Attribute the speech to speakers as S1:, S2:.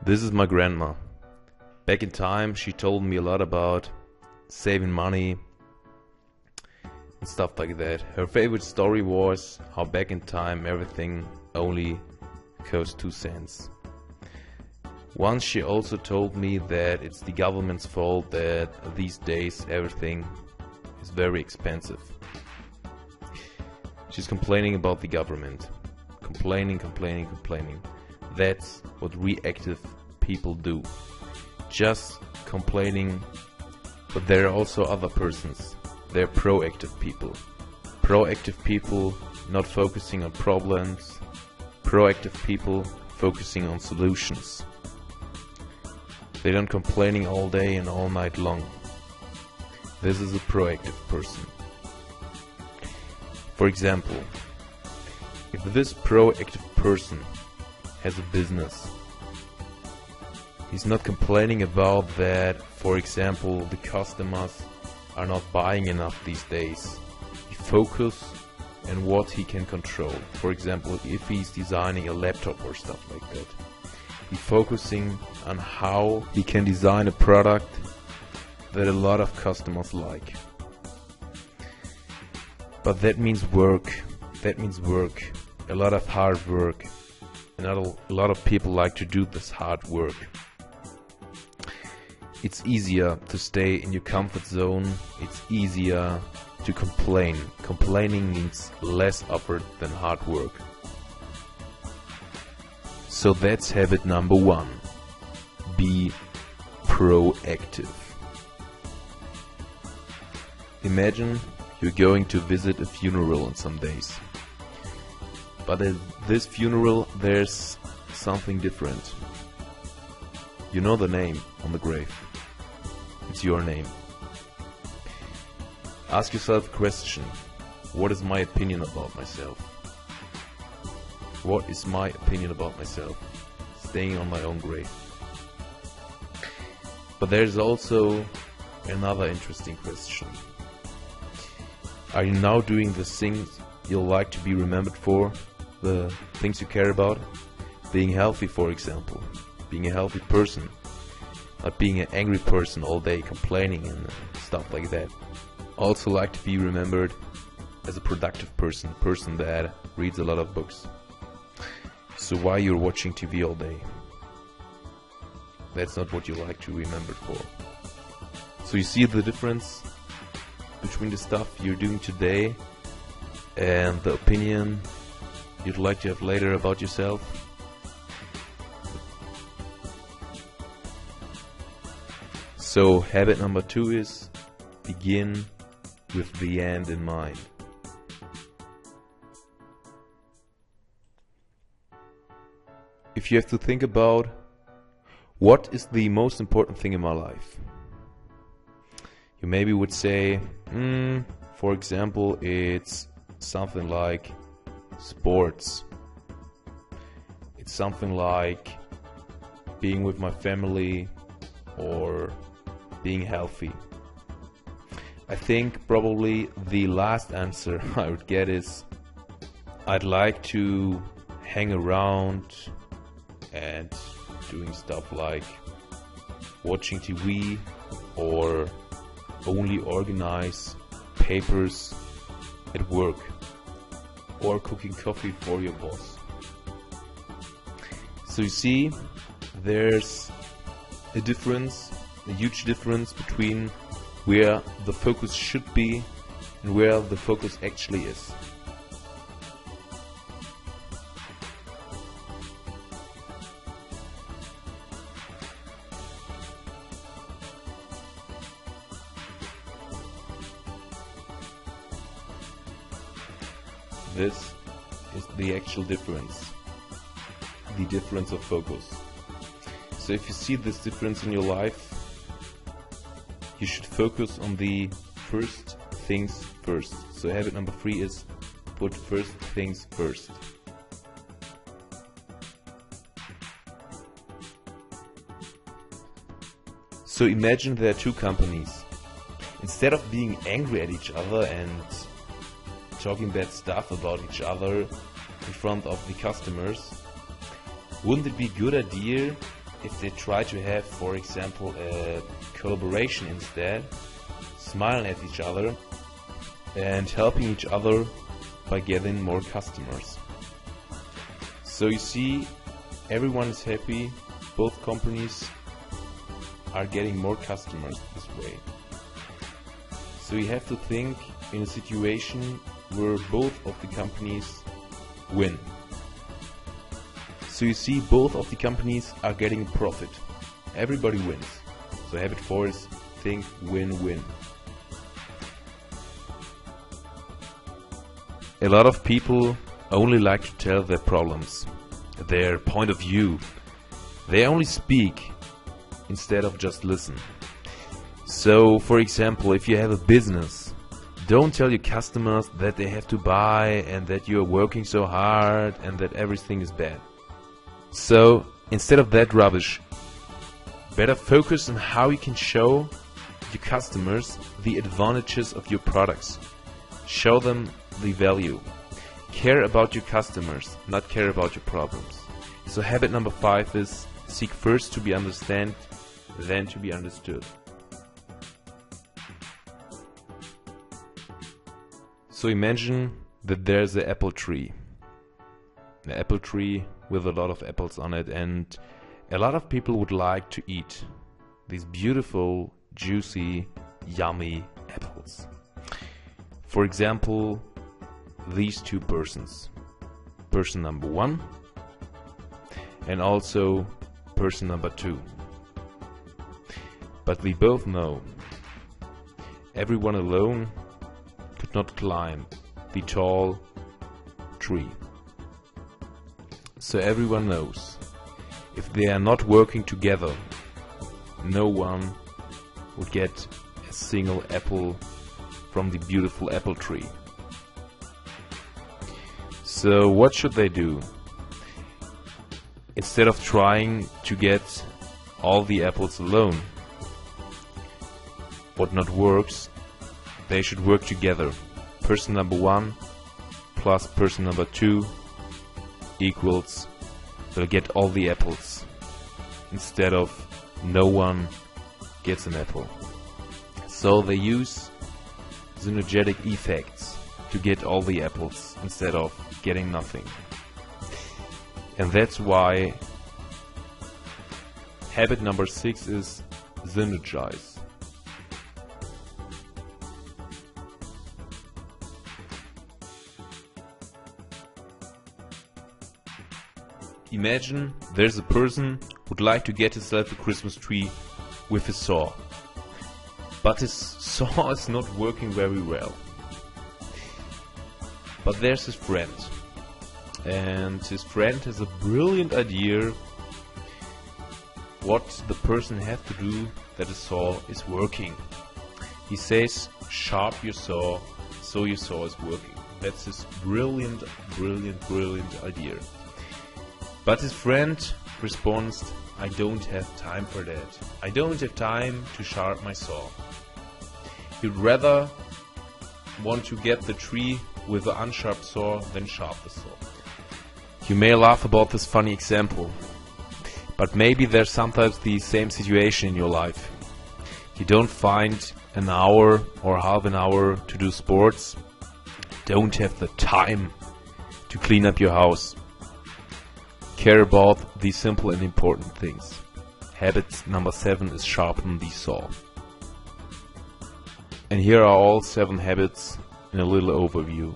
S1: This is my grandma. Back in time, she told me a lot about saving money and stuff like that. Her favorite story was how back in time everything only cost 2 cents. Once she also told me that it's the government's fault that these days everything is very expensive. She's complaining about the government. Complaining. That's what reactive people do. Just complaining, but there are also other persons. They're proactive people. Proactive people not focusing on problems. Proactive people focusing on solutions. They don't complaining all day and all night long. This is a proactive person. For example, if this proactive person has a business, he's not complaining about that, for example, the customers are not buying enough these days. He focuses on what he can control. For example, if he's designing a laptop or stuff like that, he's focusing on how he can design a product that a lot of customers like. But that means work. A lot of hard work. And a lot of people like to do this hard work. It's easier to stay in your comfort zone. It's easier to complain. Complaining means less effort than hard work. So that's habit number 1. Be proactive. Imagine you're going to visit a funeral in some days. But at this funeral there's something different. You know the name on the grave. It's your name. Ask yourself a question. What is my opinion about myself? What is my opinion about myself? Staying on my own grave. But there's also another interesting question. Are you now doing the things you'll like to be remembered for? The things you care about? Being healthy, for example. Being a healthy person. Not being an angry person all day complaining and stuff like that. Also like to be remembered as a productive person. A person that reads a lot of books. So why you're watching TV all day? That's not what you like to be remembered for. So you see the difference between the stuff you're doing today and the opinion you'd like to have later about yourself? So habit number 2 is begin with the end in mind. If you have to think about what is the most important thing in my life, you maybe would say, for example, it's something like sports. It's something like being with my family or being healthy. I think probably the last answer I would get is I'd like to hang around and doing stuff like watching TV or only organize papers at work or cooking coffee for your boss. So you see, there's a difference, a huge difference between where the focus should be and where the focus actually is. This is the actual difference, the difference of focus. So if you see this difference in your life, you should focus on the first things first. So habit number 3 is put first things first. So imagine there are 2 companies. Instead of being angry at each other and talking bad stuff about each other in front of the customers, wouldn't it be a good idea if they try to have, for example, a collaboration instead, smiling at each other and helping each other by getting more customers. So you see, everyone is happy, both companies are getting more customers this way. So you have to think in a situation where both of the companies win. So you see, both of the companies are getting profit. Everybody wins. So habit 4 is think win-win. A lot of people only like to tell their problems, their point of view. They only speak instead of just listen. So, for example, if you have a business, don't tell your customers that they have to buy and that you are working so hard and that everything is bad. So, instead of that rubbish, better focus on how you can show your customers the advantages of your products. Show them the value. Care about your customers, not care about your problems. So habit number 5 is seek first to be understood, then to be understood. So imagine that there's an apple tree. An apple tree with a lot of apples on it, and a lot of people would like to eat these beautiful, juicy, yummy apples. For example, these two persons. Person number 1 and also person number 2. But we both know everyone alone could not climb the tall tree. So everyone knows if they are not working together, no one would get a single apple from the beautiful apple tree. So what should they do? Instead of trying to get all the apples alone, what not works, they should work together. Person number 1 plus person number 2 equals they'll get all the apples instead of no one gets an apple. So they use synergetic effects to get all the apples instead of getting nothing. And that's why habit number 6 is synergize. Imagine there's a person who'd like to get himself a Christmas tree with his saw. But his saw is not working very well. But there's his friend. And his friend has a brilliant idea what the person has to do that the saw is working. He says, sharp your saw so your saw is working. That's his brilliant idea. But his friend responds, I don't have time for that. I don't have time to sharpen my saw. He'd rather want to get the tree with the unsharp saw than sharp the saw. You may laugh about this funny example, but maybe there's sometimes the same situation in your life. You don't find an hour or half an hour to do sports, don't have the time to clean up your house. Care about the simple and important things. Habit number 7 is sharpen the saw. And here are all 7 habits in a little overview.